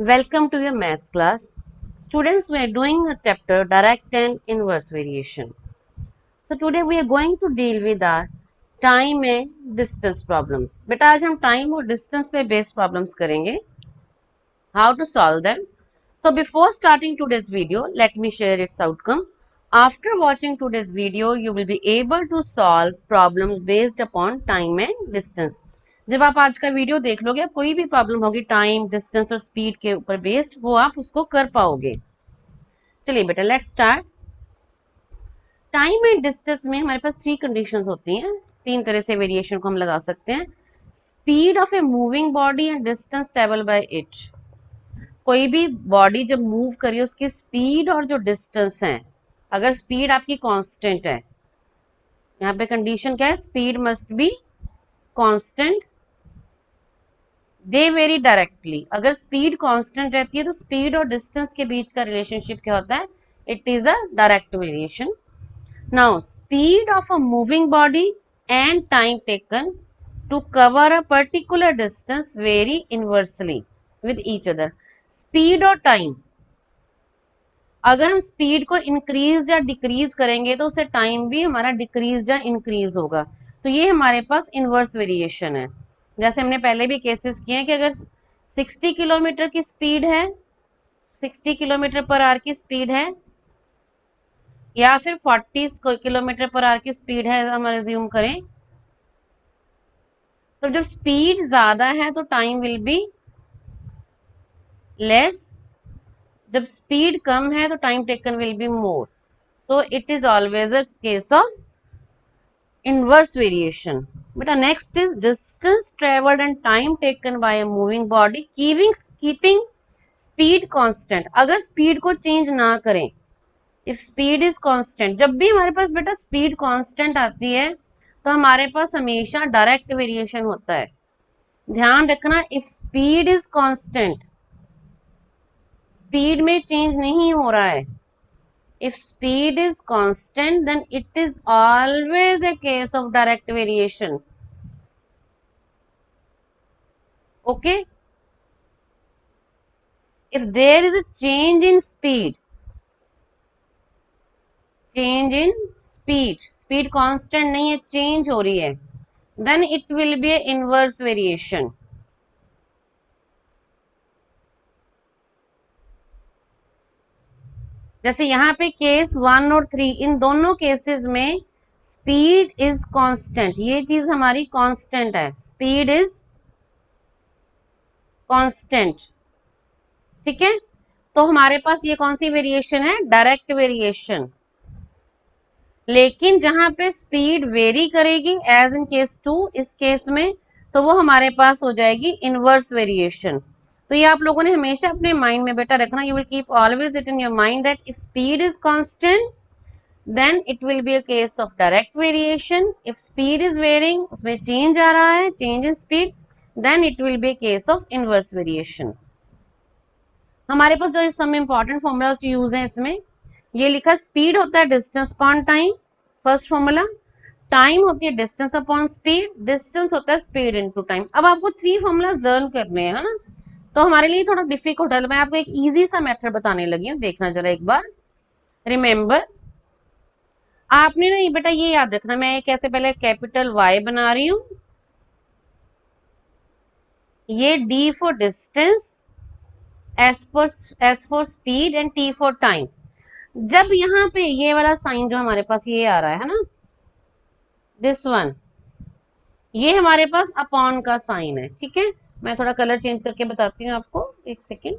Welcome to your maths class. Students, we are doing a chapter direct and inverse variation. So today we are going to deal with our time and distance problems. बेटा आज हम time और distance पे based problems करेंगे. How to solve them? So before starting today's video, let me share its outcome. After watching today's video, you will be able to solve problems based upon time and distance. जब आप आज का video देख लोगे, आप कोई भी problem होगी टाइम, डिस्टेंस और स्पीड के ऊपर बेस्ड, वो आप उसको कर पाओगे. चलिए बेटा, let's start. Time and distance में हमारे पास 3 कंडीशंस होती हैं. 3 तरह से वेरिएशन को हम लगा सकते हैं. Speed of a moving body and distance travel by it. कोई भी बॉडी जब मूव करिए उसकी स्पीड और जो डिस्टेंस है, अगर स्पीड आपकी कांस्टेंट है, यहाँ पे कंडीशन क्या है, speed must be constant, they very directly. अगर स्पीड कांस्टेंट रहती है तो स्पीड और डिस्टेंस के बीच का रिलेशनशिप क्या होता है, it is a direct variation. Now speed of a moving body and time taken to cover a particular distance vary inversely with each other. Speed और टाइम, अगर हम स्पीड को इंक्रीज या डिक्रीज करेंगे तो उससे टाइम भी हमारा डिक्रीज या इंक्रीज होगा. तो ये हमारे पास इनवर्स वेरिएशन है. जैसे हमने पहले भी केसेस किए हैं कि अगर 60 किलोमीटर की स्पीड है, 60 किलोमीटर पर आवर की स्पीड है, या फिर 40 किलोमीटर पर आवर की स्पीड है, हम रिज्यूम करें, तो जब स्पीड ज्यादा है तो टाइम विल बी लेस, जब स्पीड कम है तो time taken will be more. So it is always a case of inverse variation. But next is distance traveled and time taken by a moving body keeping speed constant. अगर speed को change ना करें, if speed is constant, जब भी हमारे पास बेटा speed constant आती है तो हमारे पास हमेशा डायरेक्ट वेरिएशन होता है. ध्यान रखना, if speed is constant, speed में चेंज नहीं हो रहा है. If speed is constant, then it is always a case of direct variation. Okay? If there is a change in speed, speed constant नहीं है, change हो रही है, then it will be an inverse variation. जैसे यहाँ पे case 1 और 3, इन दोनों केसेस में स्पीड इज कांस्टेंट. ये चीज हमारी कांस्टेंट है, स्पीड इज कांस्टेंट. ठीक है, तो हमारे पास ये कौन सी वेरिएशन है, डायरेक्ट वेरिएशन. लेकिन जहां पे स्पीड वेरी करेगी, एज इन केस 2, इस केस में, तो वो हमारे पास हो जाएगी इनवर्स वेरिएशन. तो ये आप लोगों ने हमेशा अपने माइंड में बेटा रखना. You will keep always it in your mind that if speed is constant then it will be a case of direct variation. If speed is varying, उसमें change आ रहा है, change in speed, then it will be a case of inverse variation. हमारे पास जो some important formulas use है इसमें, ये लिखा speed होता है distance upon time, first formula. Time होती है डिस्टेंस अपॉन स्पीड, डिस्टेंस होता है स्पीड इनटू टाइम. अब आपको 3 फॉर्मूलाज लर्न करने हैं, है ना, तो हमारे लिए थोड़ा डिफिकल्ट है. मैं आपको एक इजी सा मेथड बताने लगी हूँ, देखना जरा एक बार. रिमेंबर, आपने ना ये बेटा ये याद रखना, मैं एक ऐसे पहले कैपिटल Y बना रही हूं, ये D for distance, S for speed and T for time. जब यहाँ पे ये वाला साइन जो हमारे पास ये आ रहा है ना, दिस वन, ये हमारे पास अपॉन का साइन है. ठीक है, मैं थोड़ा कलर चेंज करके बताती हूँ आपको, एक second.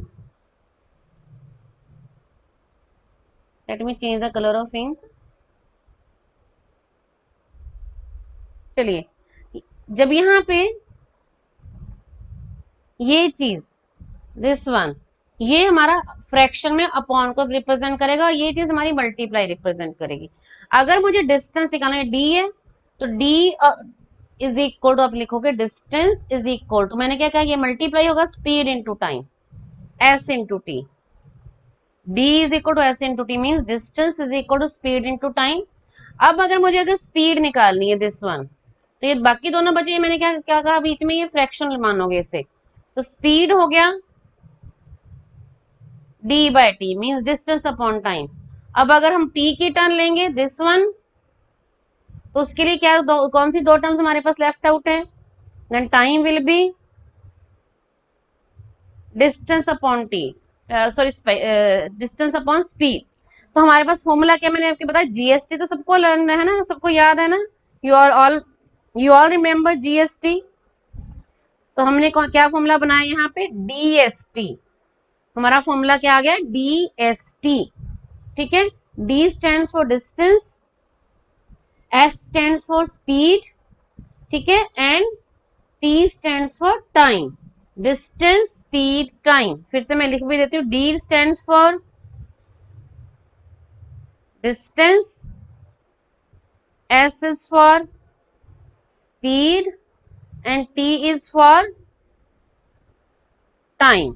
Let me change the colour of ink. चलिए, जब यहाँ पे ये चीज, दिस वन, ये हमारा फ्रैक्शन में अपॉन को रिप्रेजेंट करेगा और ये चीज हमारी मल्टीप्लाई रिप्रेजेंट करेगी. अगर मुझे डिस्टेंस निकालना है, डी है, तो डी इज इक्वल टू, आप लिखोगे डिस्टेंस इज इक्वल टू, मैंने क्या कहा, ये मल्टीप्लाई होगा speed into time, S into T. D is equal to S into T means distance is equal to speed into time. अब अगर मुझे स्पीड निकालनी है, दिस वन, तो ये बाकी दोनों बचे, मैंने क्या क्या कहा बीच में, ये फ्रैक्शन मानोगे इसे, तो स्पीड हो गया D by T means distance upon time. अब अगर हम टी की टर्म लेंगे दिस वन, तो उसके लिए क्या कौन सी दो टर्म्स हमारे पास लेफ्ट आउट है, then time will be distance upon T, sorry distance upon speed. तो हमारे पास फॉर्मूला क्या मैंने आपको बताया, जीएसटी तो सबको लर्न है ना, सबको याद है ना, यू ऑल रिमेम्बर जीएसटी। तो हमने क्या फॉर्मूला बनाया यहाँ पे, डीएसटी। हमारा फॉर्मूला क्या आ गया, डीएसटी। ठीक है, D stand for distance, S stand for speed, ठीक है, and T stand for time, distance speed time. फिर से मैं लिख भी देती हूँ, D stand for distance, S is for speed and T is for time.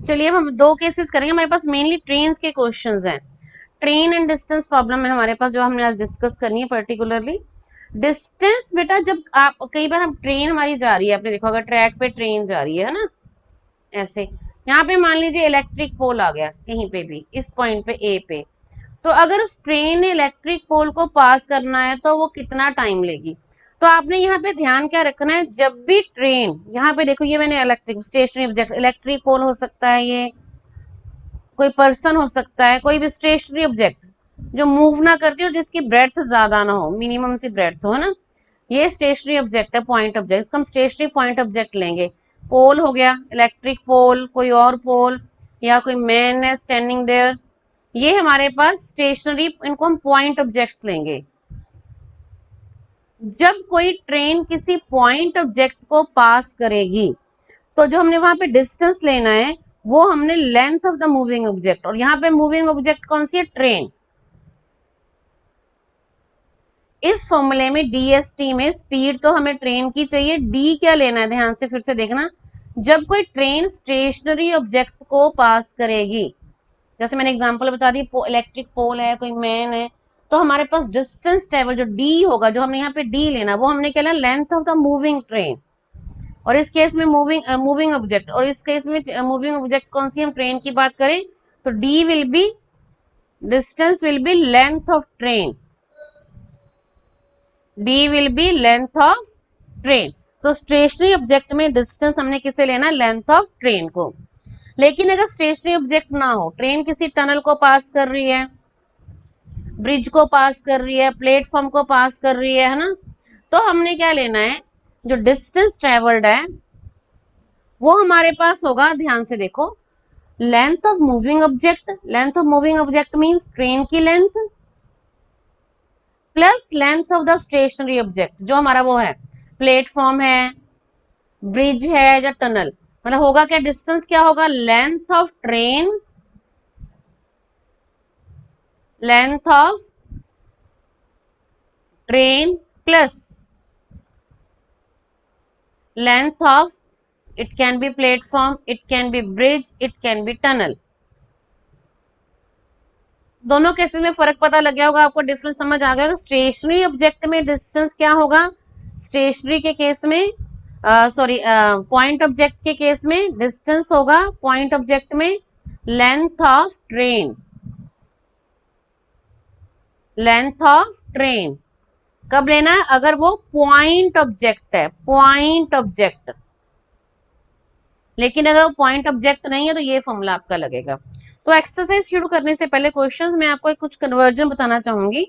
चलिए अब हम दो केसेस करेंगे, हमारे पास मेनली ट्रेन के क्वेश्चंस हैं, ट्रेन एंड डिस्टेंस प्रॉब्लम है हमारे पास जो हमने आज डिस्कस करनी है पर्टिकुलरली। डिस्टेंस बेटा, जब आप कई बार हम ट्रेन हमारी जा रही है, आपने देखा होगा ट्रैक पे ट्रेन जा रही है ना, ऐसे यहाँ पे मान लीजिए इलेक्ट्रिक पोल आ गया कहीं पे भी इस पॉइंट पे ए पे, तो अगर उस ट्रेन ने इलेक्ट्रिक पोल को पास करना है तो वो कितना टाइम लेगी। तो आपने यहाँ पे ध्यान क्या रखना है, जब भी ट्रेन, यहाँ पे देखो ये मैंने electric stationary object, electric pole हो सकता है, ये कोई पर्सन हो सकता है, कोई भी स्टेशनरी ऑब्जेक्ट जो मूव ना करती हो, जिसकी ब्रेड्थ ज्यादा ना हो, मिनिमम सी ब्रेड्थ हो, है ना, ये स्टेशनरी ऑब्जेक्ट है, पॉइंट ऑब्जेक्ट, इसको हम स्टेशनरी पॉइंट ऑब्जेक्ट लेंगे। पोल हो गया इलेक्ट्रिक पोल, कोई और पोल, या कोई मैन है स्टैंडिंग देयर, ये हमारे पास स्टेशनरी, इनको हम पॉइंट ऑब्जेक्ट्स लेंगे। जब कोई ट्रेन किसी पॉइंट ऑब्जेक्ट को पास करेगी तो जो हमने वहां पे डिस्टेंस लेना है वो हमने length of the moving object, और यहाँ पे मूविंग ऑब्जेक्ट कौन सी है, ट्रेन। इस फॉर्मूले में डीएसटी में स्पीड तो हमें ट्रेन की चाहिए, डी क्या लेना है, ध्यान से फिर से देखना, जब कोई ट्रेन स्टेशनरी ऑब्जेक्ट को पास करेगी, जैसे मैंने एग्जांपल बता दी, इलेक्ट्रिक पोल है, कोई मैन है, तो हमारे पास डिस्टेंस ट्रेवल जो डी होगा, जो हमने यहाँ पे डी लेना, वो हमने क्या लेना, length of the moving train, और इस केस में मूविंग ऑब्जेक्ट, और इस केस में मूविंग ऑब्जेक्ट कौन सी, हम ट्रेन की बात करें तो D will be, distance will be length of train, D will be length of train. तो स्टेशनरी ऑब्जेक्ट में डिस्टेंस हमने किसे लेना, लेंथ ऑफ ट्रेन को। लेकिन अगर स्टेशनरी ऑब्जेक्ट ना हो, ट्रेन किसी टनल को पास कर रही है, ब्रिज को पास कर रही है, प्लेटफॉर्म को पास कर रही है ना, तो हमने क्या लेना है, जो डिस्टेंस ट्रेवल्ड है वो हमारे पास होगा, ध्यान से देखो, length of moving object, length of moving object means train की length, plus length of the stationary object, जो हमारा वो है, प्लेटफॉर्म है, ब्रिज है या टनल, मतलब होगा क्या, डिस्टेंस क्या होगा, length of train, length of train plus length of, it can be platform, it can be bridge, it can be tunnel। दोनों केसेस में फर्क पता लग गया होगा आपको, डिफरेंस समझ आ गया होगा। स्टेशनरी ऑब्जेक्ट में डिस्टेंस क्या होगा, स्टेशनरी के केस में, सॉरी पॉइंट ऑब्जेक्ट के केस में डिस्टेंस होगा, पॉइंट ऑब्जेक्ट में length of train, length of train कब लेना है, अगर वो पॉइंट ऑब्जेक्ट है, पॉइंट ऑब्जेक्ट। लेकिन अगर वो पॉइंट ऑब्जेक्ट नहीं है तो ये फॉर्मूला आपका लगेगा। तो एक्सरसाइज शुरू करने से पहले क्वेश्चंस में आपको कुछ कन्वर्जन बताना चाहूंगी।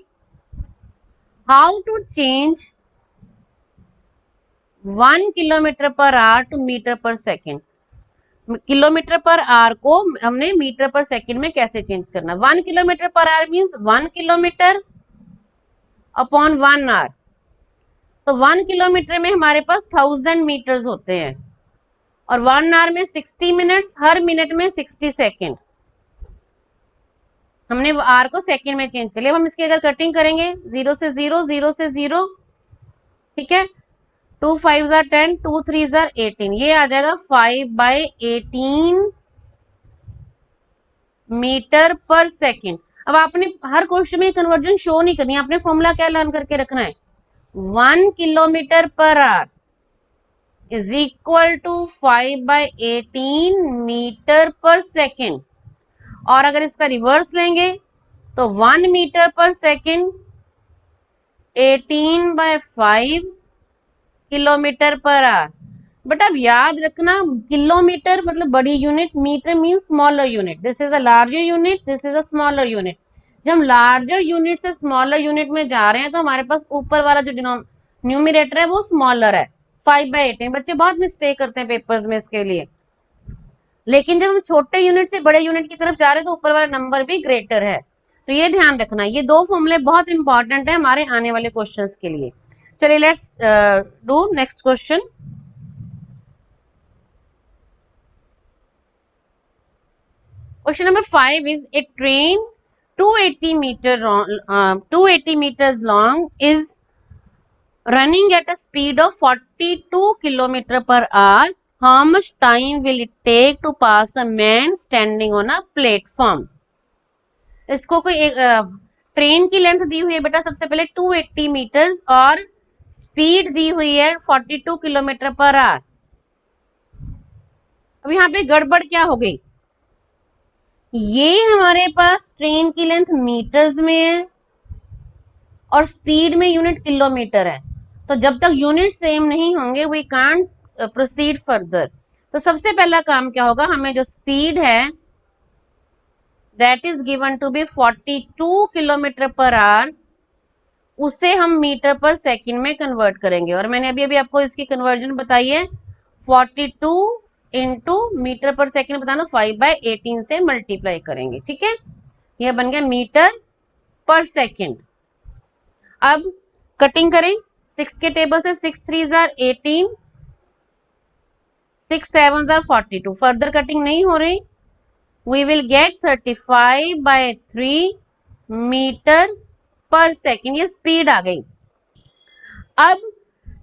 How to change 1 kilometre per hour to metre per second, kilometre per hour को हमने मीटर पर सेकेंड में कैसे चेंज करना। 1 kilometre per hour means 1 kilometre upon 1 hour, तो 1 किलोमीटर में हमारे पास 1000 मीटर्स होते हैं, और 1 आवर में 60 मिनट्स, हर मिनट में 60 सेकेंड, हमने आर को सेकंड में चेंज कर लिया। हम इसकी अगर कटिंग करेंगे, 0 से 0, 0 से 0, ठीक है, 2 5 10, 2 3 18, ये आ जाएगा 5/18 मीटर पर सेकेंड। अब आपने हर क्वेश्चन में कन्वर्जन शो नहीं करनी, आपने फॉर्मूला क्या लर्न करके रखना है, 1 kilometre per hour is equal to 5/18 metre per second. और अगर इसका रिवर्स लेंगे तो 1 metre per second 18/5 kilometre per hour. But अब याद रखना किलोमीटर मतलब बड़ी unit, metre mean smaller unit, this is a larger unit, this is a smaller unit. जब हम लार्जर यूनिट से स्मॉलर यूनिट में जा रहे हैं तो हमारे पास ऊपर वाला जो न्यूमिरेटर है वो स्मॉलर है, 5/18। बच्चे बहुत मिस्टेक करते हैं पेपर्स में इसके लिए, लेकिन जब हम छोटे यूनिट से बड़े यूनिट की तरफ जा रहे हैं तो ऊपर वाला नंबर भी ग्रेटर है। तो ये ध्यान रखना, ये दो फॉर्मूले बहुत इंपॉर्टेंट है हमारे आने वाले क्वेश्चंस के लिए। चलिए let's do next question. Question number 5 is a train 280 meters long is running at a speed of 42 kilometer per hour. How much time will it take to pass a man standing on a platform? इसको कोई train की length दी हुई है बेटा, सबसे पहले 280 metres और speed दी हुई है 42 किलोमीटर पर आवर। अब यहाँ पे गड़बड़ क्या हो गई, ये हमारे पास ट्रेन की लेंथ मीटर्स में है और स्पीड में यूनिट किलोमीटर है, तो जब तक यूनिट सेम नहीं होंगे वी कांट प्रोसीड फर्दर। तो सबसे पहला काम क्या होगा, हमें जो स्पीड है that is given to be 42 kilometre per hour, उसे हम मीटर पर सेकंड में कन्वर्ट करेंगे। और मैंने अभी अभी आपको इसकी कन्वर्जन बताई है, 42 इंटू मीटर पर सेकंड बताना 5/18 से मल्टीप्लाई करेंगे, ठीक है। यह बन गया मीटर पर सेकंड। अब कटिंग करें, 6 के टेबल से 6 3 जार 18, 6 7 जार 42, फर्दर कटिंग नहीं हो रही, we will get 35/3 metre per second, ये स्पीड आ गई। अब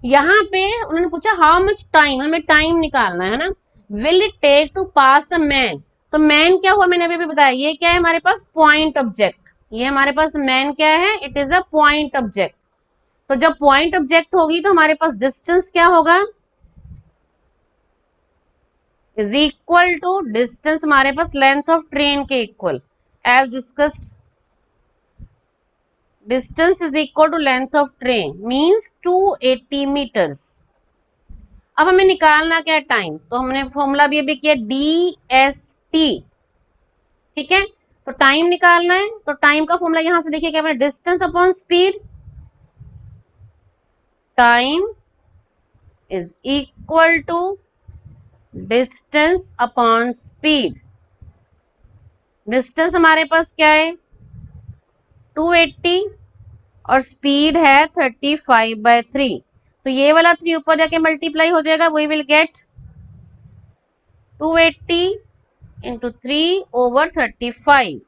यहाँ पे उन्होंने पूछा हाउ मच टाइम, हमें टाइम निकालना है ना, will it take to pass a man. तो मैन क्या हुआ, मैंने अभी भी बताया, ये क्या है हमारे पास पॉइंट ऑब्जेक्ट, ये हमारे पास मैन क्या है, it is a point object. तो जब पॉइंट ऑब्जेक्ट होगी तो हमारे पास डिस्टेंस क्या होगा, इज इक्वल टू डिस्टेंस हमारे पास लेंथ ऑफ ट्रेन के equal, as discussed distance is equal to length of train means 280 metres. अब हमें निकालना क्या है टाइम, तो हमने फॉर्मूला भी अभी किया DST, ठीक है। तो टाइम निकालना है, तो टाइम का फॉर्मूला यहां से देखिए क्या बना, distance upon speed, time is equal to distance upon speed. Distance हमारे पास क्या है 280 और स्पीड है 35/3, तो ये वाला 3 ऊपर जाके मल्टीप्लाई हो जाएगा, we will get 280 into 3 over 35,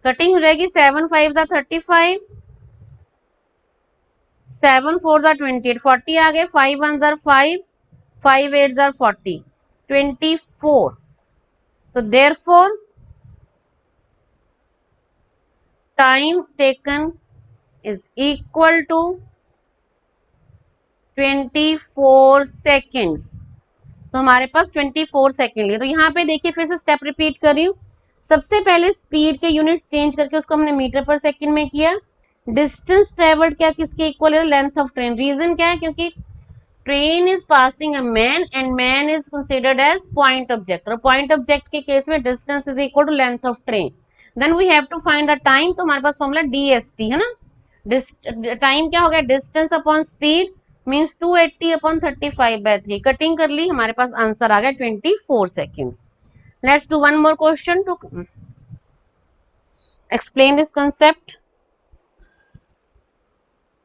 cutting हो जाएगी 7 5 जार 35, 7 4 जार 28, 40 आ गए, 5 1 जार 5, 5 8 जार 40, 24। तो therefore time taken is equal to 24 seconds. तो हमारे पास 24 सेकेंड लिए। तो यहाँ पे देखिए फिर से स्टेप रिपीट कर रही हूँ, सबसे पहले स्पीड के यूनिट्स चेंज करके उसको हमने मीटर पर सेकेंड में किया। डिस्टेंस ट्रेवल्ड क्या किसके इक्वल है, लेंथ ऑफ ट्रेन। रीजन क्या है, क्योंकि train is passing a man and man is considered as point object, और पॉइंट ऑब्जेक्ट के केस में distance is equal to length of train. Then we have to find the time, तो हमारे पास formula DST है ना, time क्या हो गया distance upon speed means 280 upon 35/3, cutting कर ली, हमारे पास आंसर आ गया 24 seconds. Let's do one more question to explain this concept.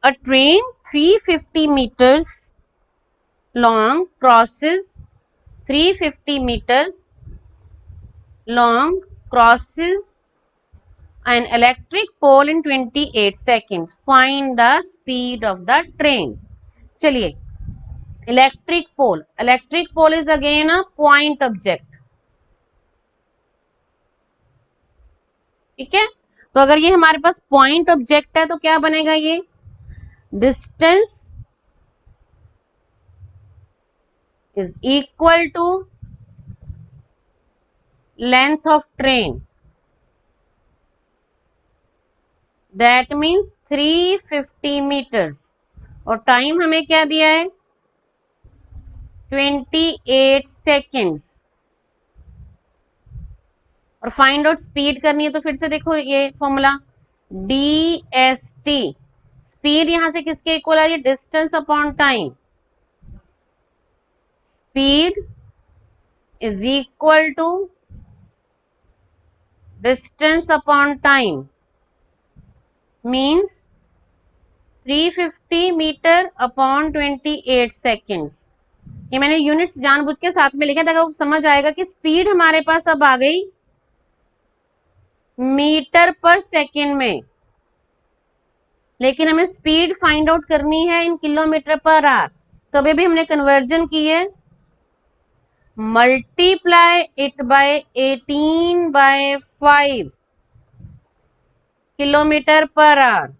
A train 350 meters long crosses 350-meter long crosses an electric pole in 28 seconds. Find the speed of the train. चलिए, electric pole is again a point object, ठीक है। तो अगर ये हमारे पास point object है तो क्या बनेगा, ये distance is equal to length of train, that means 350 metres. और टाइम हमें क्या दिया है? 28 सेकेंड्स। और फाइंड आउट स्पीड करनी है तो फिर से देखो ये फॉर्मूला DST। स्पीड यहां से किसके इक्वल आ रही है? Distance upon time. Speed is equal to distance upon time means 350 metre upon 28 seconds. ये मैंने यूनिट्स जानबूझ के साथ में लिखा ताकि आपको समझ आएगा कि स्पीड हमारे पास अब आ गई मीटर पर सेकेंड में, लेकिन हमें स्पीड फाइंड आउट करनी है इन किलोमीटर पर आवर। तो अभी भी हमने कन्वर्जन की है, multiply it by 18/5 kilometre per our.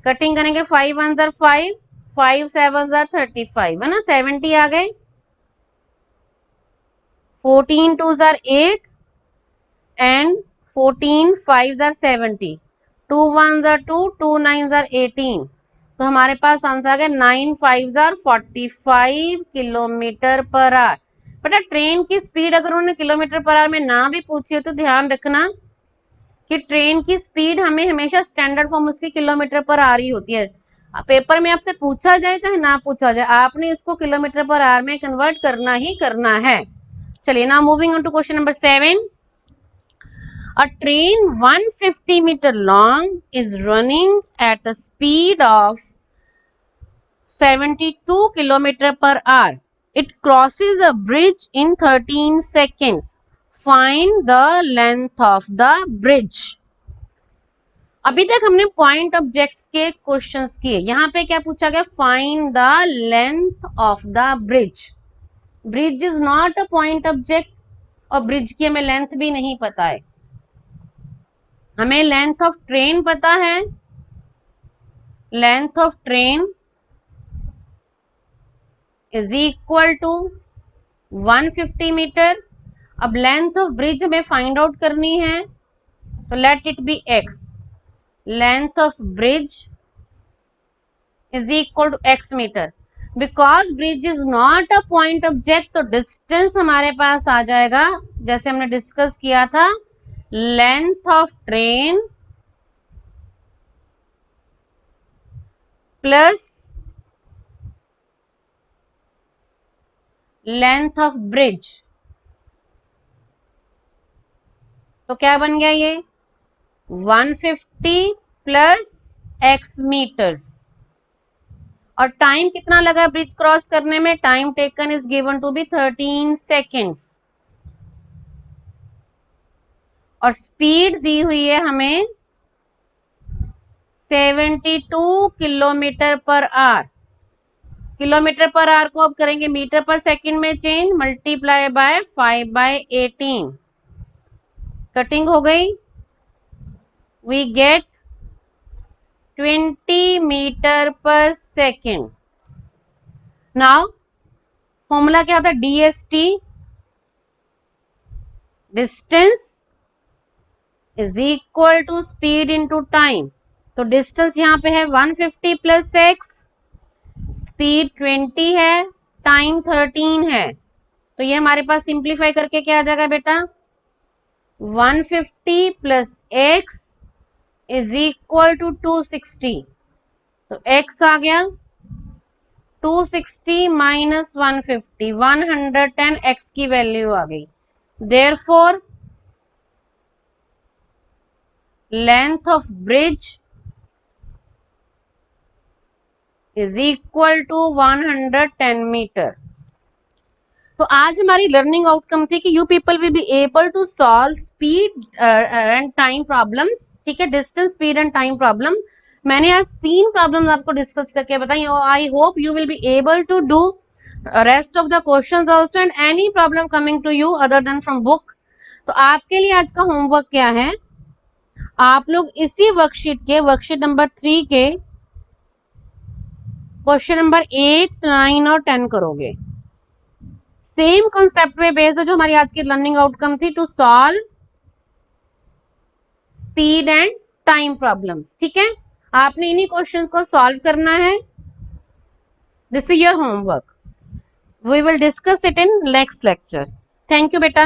Cutting करेंगे 5 1 जार 5, 5 7 जार 35 है ना, 70 आ गए। 14 2 jar 8 and 14 5 jar 70, 2 1 jar 2, 2 9 jar 18। तो हमारे पास आंसर आ गया 9 5 जार 45 किलोमीटर पर आवर। बेटा ट्रेन की स्पीड अगर उन्होंने किलोमीटर पर आवर में ना भी पूछी हो तो ध्यान रखना कि ट्रेन की स्पीड हमें हमेशा स्टैंडर्ड फॉर्म उसकी किलोमीटर पर आवर ही होती है। पेपर में आपसे पूछा जाए चाहे ना पूछा जाए, आपने इसको किलोमीटर पर आवर में कन्वर्ट करना ही करना है। चलिए ना moving on to question number 7। A train 150 meter long is running at a speed of 72 kilometer per hour. It crosses a bridge in 13 seconds. Find the length of the bridge. अभी तक हमने point objects के questions किए, यहां पे क्या पूछा गया? Find the length of the bridge. Bridge is not a point object और ब्रिज की हमें लेंथ भी नहीं पता है। हमें लेंथ ऑफ ट्रेन पता है, length of train is equal to 150 metre. अब लेंथ ऑफ ब्रिज हमें फाइंड आउट करनी है तो let it be x। Length of bridge is equal to x metre. Because bridge is not a point object तो distance हमारे पास आ जाएगा जैसे हमने डिस्कस किया था, length of train plus length of bridge. तो क्या बन गया ये? 150 प्लस x मीटर्स। और टाइम कितना लगा ब्रिज क्रॉस करने में? Time taken is given to be 13 seconds. और स्पीड दी हुई है हमें 72 kilometre per our. Kilometre per hour को अब करेंगे मीटर पर सेकंड में चेंज, मल्टीप्लाई बाय 5/18। कटिंग हो गई, we get 20 metre per second. Now formula क्या होता है? DST, distance is equal to speed into time. तो डिस्टेंस यहां पे है 150 प्लस x, स्पीड 20 है, टाइम 13 है। तो ये हमारे पास सिंप्लीफाई करके क्या आ जाएगा बेटा? 150 plus x is equal to 260। तो x आ गया 260 माइनस 150, 110 x की वैल्यू आ गई। Therefore length of bridge is equal to 110 metre. तो आज हमारी लर्निंग आउटकम थी कि you people will be able to solve speed and time problems. ठीक है, distance, speed and time problem. मैंने आज 3 प्रॉब्लम्स आपको डिस्कस करके बताई। I hope you will be able to do rest of the questions also and any problem coming to you other than from book. तो आपके लिए आज का होमवर्क क्या है? आप लोग इसी वर्कशीट नंबर 3 के क्वेश्चन नंबर 8, 9 और 10 करोगे। सेम कॉन्सेप्ट में बेस्ड है जो हमारी आज की लर्निंग आउटकम थी, to solve speed and time problems. ठीक है, आपने इन्हीं क्वेश्चंस को सॉल्व करना है। This is your homework. We will discuss it in next lecture. Thank you बेटा।